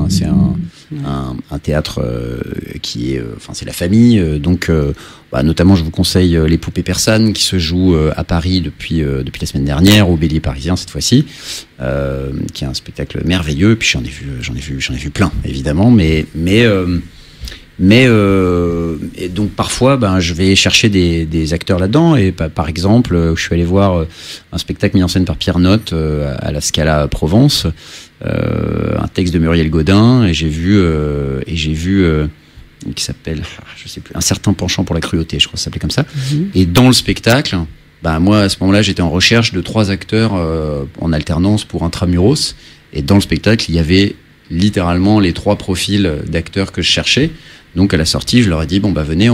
C'est un théâtre qui est, c'est la famille. Donc, notamment, je vous conseille Les Poupées Persanes, qui se joue à Paris depuis la semaine dernière, au Bélier Parisien cette fois-ci, qui est un spectacle merveilleux. Puis j'en ai vu plein, évidemment, et donc parfois je vais chercher des acteurs là-dedans, et par exemple je suis allé voir un spectacle mis en scène par Pierre Notte à la Scala Provence, un texte de Muriel Godin, et j'ai vu qui s'appelle, je sais plus, Un certain penchant pour la cruauté, je crois que ça s'appelait comme ça. Et dans le spectacle, moi à ce moment-là j'étais en recherche de 3 acteurs en alternance pour Intramuros, et dans le spectacle il y avait littéralement les 3 profils d'acteurs que je cherchais. Donc à la sortie, je leur ai dit venez,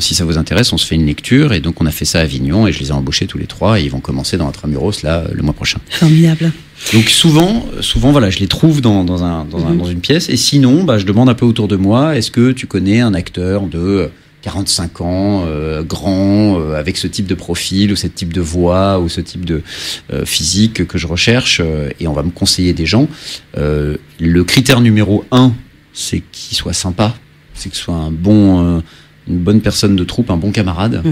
si ça vous intéresse, on se fait une lecture. Et donc on a fait ça à Avignon, et je les ai embauchés tous les 3, et ils vont commencer dans Intramuros là le mois prochain. Formidable. Donc souvent je les trouve dans une pièce, et sinon je demande un peu autour de moi, est-ce que tu connais un acteur de 45 ans, grand, avec ce type de profil, ou ce type de voix, ou ce type de physique que je recherche, et on va me conseiller des gens. Le critère numéro 1, c'est qu'il soit sympa, c'est que ce soit une bonne personne de troupe, un bon camarade.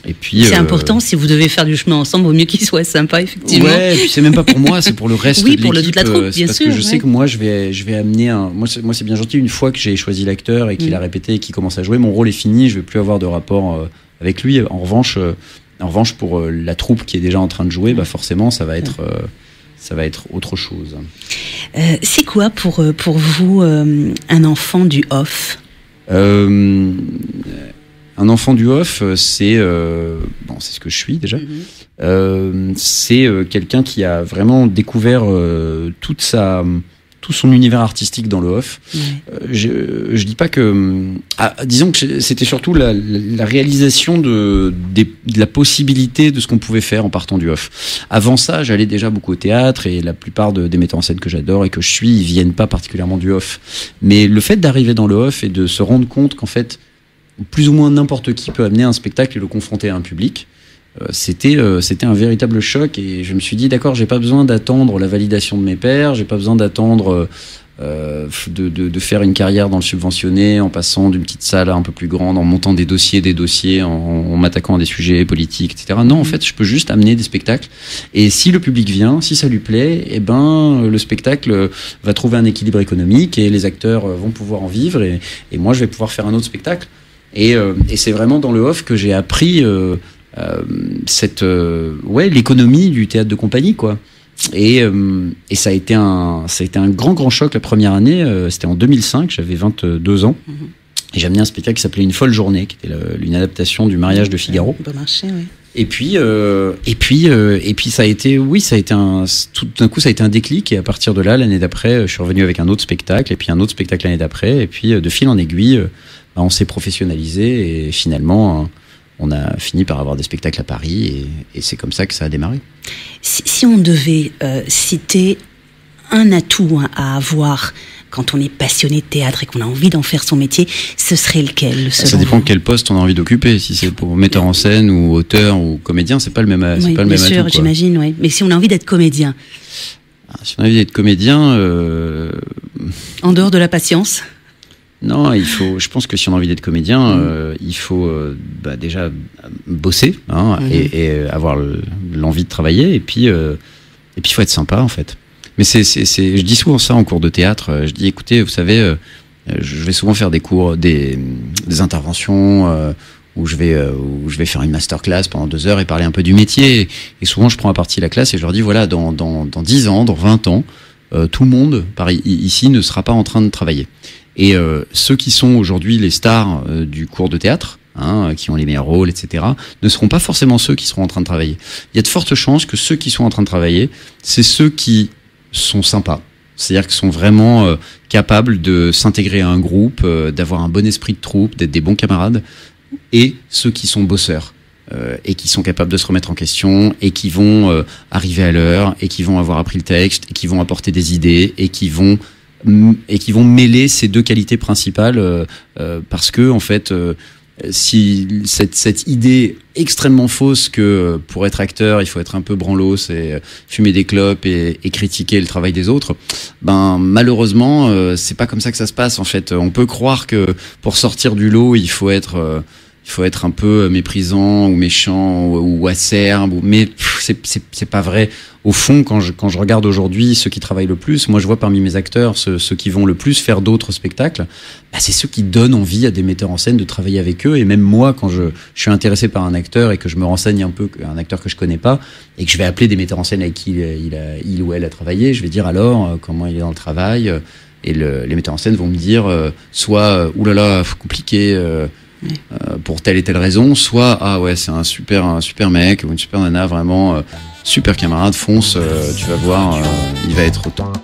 Et puis, c'est important, si vous devez faire du chemin ensemble, vaut mieux qu'il soit sympa, effectivement. Ouais, et puis c'est même pas pour moi, c'est pour le reste de l'équipe. Oui, pour toute la troupe, bien sûr. Parce que je sais que moi, je vais amener moi c'est bien gentil, une fois que j'ai choisi l'acteur et qu'il a répété et qu'il commence à jouer, mon rôle est fini, je vais plus avoir de rapport avec lui. En revanche, pour la troupe qui est déjà en train de jouer, forcément, ça va être autre chose. C'est quoi pour vous un enfant du off ? Un enfant du off, c'est ce que je suis déjà. C'est quelqu'un qui a vraiment découvert tout son univers artistique dans le off. Je dis pas que... disons que c'était surtout la réalisation de la possibilité de ce qu'on pouvait faire en partant du off. Avant ça, j'allais déjà beaucoup au théâtre, et la plupart des metteurs en scène que j'adore et que je suis, ils viennent pas particulièrement du off. Mais le fait d'arriver dans le off et de se rendre compte qu'en fait, plus ou moins n'importe qui peut amener un spectacle et le confronter à un public, c'était un véritable choc. Et je me suis dit, d'accord, j'ai pas besoin d'attendre la validation de mes pairs, j'ai pas besoin d'attendre de faire une carrière dans le subventionné en passant d'une petite salle à un peu plus grande, en montant des dossiers, en m'attaquant à des sujets politiques, etc. Non, en fait, je peux juste amener des spectacles, et si le public vient, si ça lui plaît, le spectacle va trouver un équilibre économique, et les acteurs vont pouvoir en vivre, et moi je vais pouvoir faire un autre spectacle. Et c'est vraiment dans le off que j'ai appris l'économie du théâtre de compagnie, quoi. Et ça a été un grand choc la première année. C'était en 2005, j'avais 22 ans. Et j'ai amené un spectacle qui s'appelait Une folle journée, qui était une adaptation du Mariage de Figaro. Bon marché, oui. Et puis ça a été tout d'un coup ça a été un déclic, et à partir de là, l'année d'après, je suis revenu avec un autre spectacle, et puis un autre spectacle l'année d'après, et puis de fil en aiguille, on s'est professionnalisé, et finalement on a fini par avoir des spectacles à Paris, et c'est comme ça que ça a démarré. Si on devait citer un atout à avoir quand on est passionné de théâtre et qu'on a envie d'en faire son métier, ce serait lequel, selon Ça dépend vous ? quel poste on a envie d'occuper. Si c'est pour metteur en scène ou auteur ou comédien, c'est pas le même atout. Bien sûr, j'imagine, oui. Mais si on a envie d'être comédien ? Si on a envie d'être comédien... En dehors de la patience ? Non, je pense que si on a envie d'être comédien, il faut déjà bosser, et avoir l'envie de travailler, et puis il faut être sympa, en fait. Mais je dis souvent ça en cours de théâtre. Je dis, écoutez, vous savez, je vais souvent faire des cours, des interventions où je vais faire une masterclass pendant 2 heures et parler un peu du métier. Et souvent, je prends à partie la classe et je leur dis, voilà, dans 10 ans, dans 20 ans, tout le monde, ici, ne sera pas en train de travailler. Et ceux qui sont aujourd'hui les stars du cours de théâtre, qui ont les meilleurs rôles, etc., ne seront pas forcément ceux qui seront en train de travailler. Il y a de fortes chances que ceux qui sont en train de travailler, c'est ceux qui sont sympas. C'est-à-dire qu'ils sont vraiment capables de s'intégrer à un groupe, d'avoir un bon esprit de troupe, d'être des bons camarades, et ceux qui sont bosseurs, et qui sont capables de se remettre en question, et qui vont arriver à l'heure, et qui vont avoir appris le texte, et qui vont apporter des idées, et qui vont mêler ces 2 qualités principales, parce que en fait si cette idée extrêmement fausse que pour être acteur, il faut être un peu branlos et fumer des clopes et critiquer le travail des autres, ben malheureusement, c'est pas comme ça que ça se passe en fait. On peut croire que pour sortir du lot, il faut être un peu méprisant ou méchant ou acerbe, mais c'est pas vrai. Au fond, quand je regarde aujourd'hui ceux qui travaillent le plus, moi je vois parmi mes acteurs ceux qui vont le plus faire d'autres spectacles, bah, c'est ceux qui donnent envie à des metteurs en scène de travailler avec eux. Et même moi, quand je suis intéressé par un acteur et que je me renseigne un peu, un acteur que je connais pas, et que je vais appeler des metteurs en scène avec qui il ou elle a travaillé, je vais dire alors comment il est dans le travail, et les metteurs en scène vont me dire soit oulala compliqué. Pour telle et telle raison, soit ah ouais c'est un super mec ou une super nana, vraiment super camarade, fonce, tu vas voir, il va être au top.